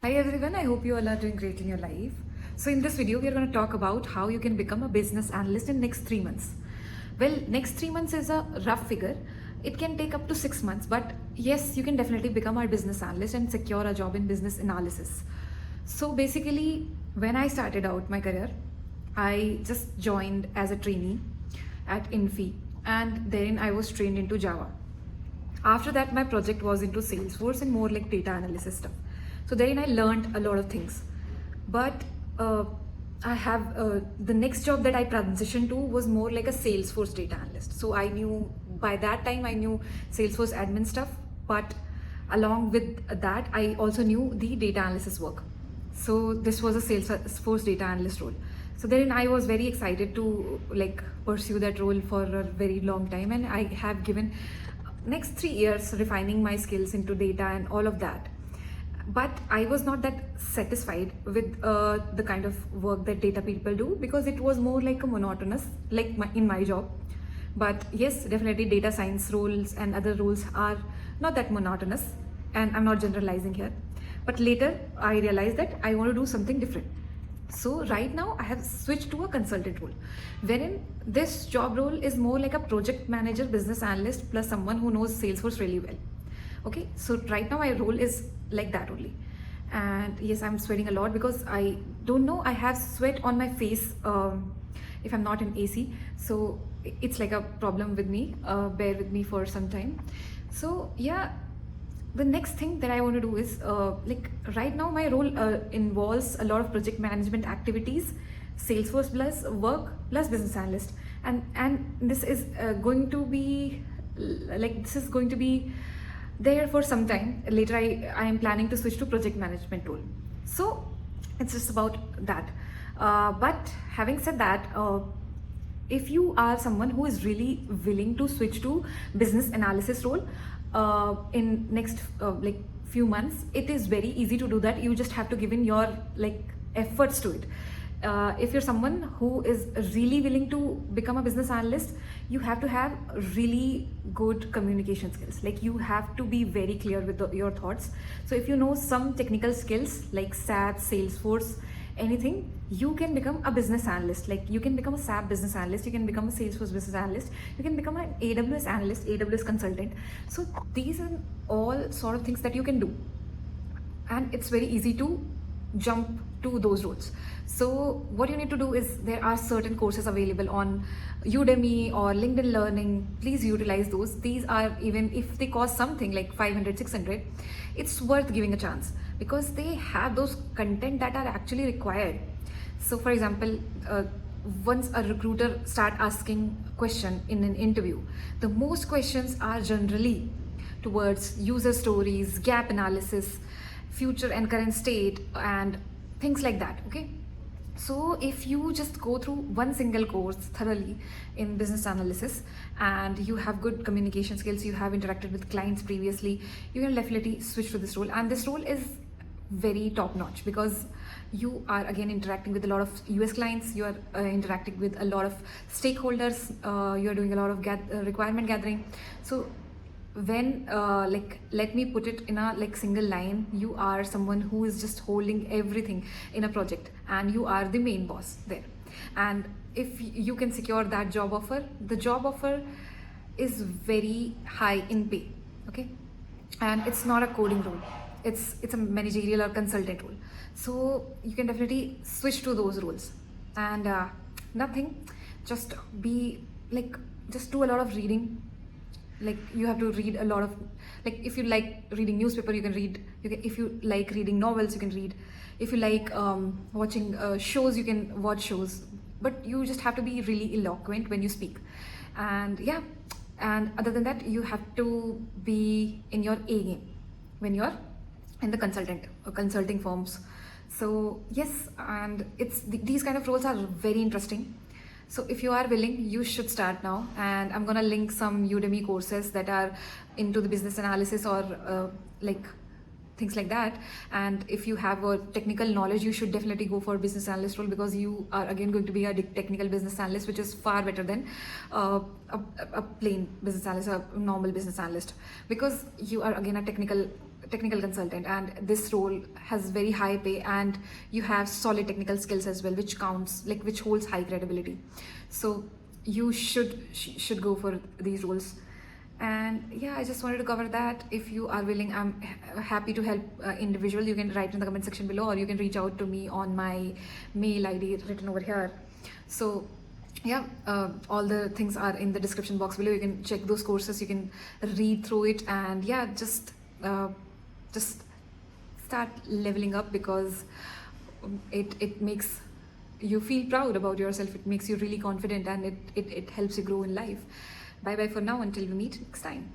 Hi everyone, I hope you all are doing great in your life. So in this video, we are going to talk about how you can become a business analyst in next 3 months. Well, next 3 months is a rough figure. It can take up to 6 months, but yes, you can definitely become a business analyst and secure a job in business analysis. So basically, when I started out my career, I just joined as a trainee at Infi, and then I was trained into Java. After that, my project was into Salesforce and more like data analysis stuff. So therein I learned a lot of things. But I have the next job that I transitioned to was more like a Salesforce data analyst. So I knew by that time I knew Salesforce admin stuff, but along with that I also knew the data analysis work. So this was a Salesforce data analyst role. So then I was very excited to like pursue that role for a very long time, and I have given next 3 years refining my skills into data and all of that. But I was not that satisfied with the kind of work that data people do, because it was more like a monotonous, like in my job. But yes, definitely data science roles and other roles are not that monotonous, and I'm not generalizing here. But later I realized that I want to do something different. So right now I have switched to a consultant role, wherein this job role is more like a project manager, business analyst, plus someone who knows Salesforce really well. Okay, so right now my role is like that only. And yes, I'm sweating a lot because I don't know, I have sweat on my face if I'm not in AC. So it's like a problem with me. Bear with me for some time. So yeah, the next thing that I want to do is like right now my role involves a lot of project management activities, Salesforce plus work plus business analyst, and this is going to be this is going to be there for some time. Later I am planning to switch to project management role. So it's just about that. But having said that, if you are someone who is really willing to switch to business analysis role in next like few months, it is very easy to do that. You just have to give in your like efforts to it. If you're someone who is really willing to become a business analyst, you have to have really good communication skills. Like you have to be very clear with your thoughts. So if you know some technical skills like SAP, Salesforce, anything, you can become a business analyst. Like you can become a SAP business analyst, you can become a Salesforce business analyst, you can become an AWS analyst, AWS consultant. So these are all sort of things that you can do, and it's very easy to jump to those roles. So what you need to do is, there are certain courses available on Udemy or LinkedIn Learning. Please utilize those. These are, even if they cost something like 500, 600, it's worth giving a chance, because they have those content that are actually required. So for example, once a recruiter start asking question in an interview, the most questions are generally towards user stories, gap analysis, future and current state, and things like that. Okay, so if you just go through one single course thoroughly in business analysis, and you have good communication skills, you have interacted with clients previously, you can definitely switch to this role. And this role is very top notch, because you are again interacting with a lot of US clients, you are interacting with a lot of stakeholders, you are doing a lot of requirement gathering. So when like, let me put it in a like single line, you are someone who is just holding everything in a project, and you are the main boss there. And if you can secure that job offer, the job offer is very high in pay. Okay, and it's not a coding role, it's a managerial or consultant role. So you can definitely switch to those roles. And nothing, just be like, just do a lot of reading. Like you have to read a lot of, like if you like reading newspaper, you can read, if you like reading novels, you can read, if you like watching shows, you can watch shows. But you just have to be really eloquent when you speak. And yeah, and other than that, you have to be in your A game when you're in the consulting firms. So yes, and these kind of roles are very interesting. So if you are willing, you should start now. And I'm gonna link some Udemy courses that are into the business analysis or like things like that. And if you have a technical knowledge, you should definitely go for business analyst role, because you are again going to be a technical business analyst, which is far better than a plain business analyst, a normal business analyst, because you are again a technical consultant, and this role has very high pay, and you have solid technical skills as well, which counts, like which holds high credibility. So you should go for these roles. And yeah, I just wanted to cover that. If you are willing, I'm happy to help individual. You can write in the comment section below, or you can reach out to me on my mail ID written over here. So yeah, all the things are in the description box below. You can check those courses, you can read through it, and yeah, just start leveling up, because it makes you feel proud about yourself. It makes you really confident, and it helps you grow in life. Bye bye for now, until we meet next time.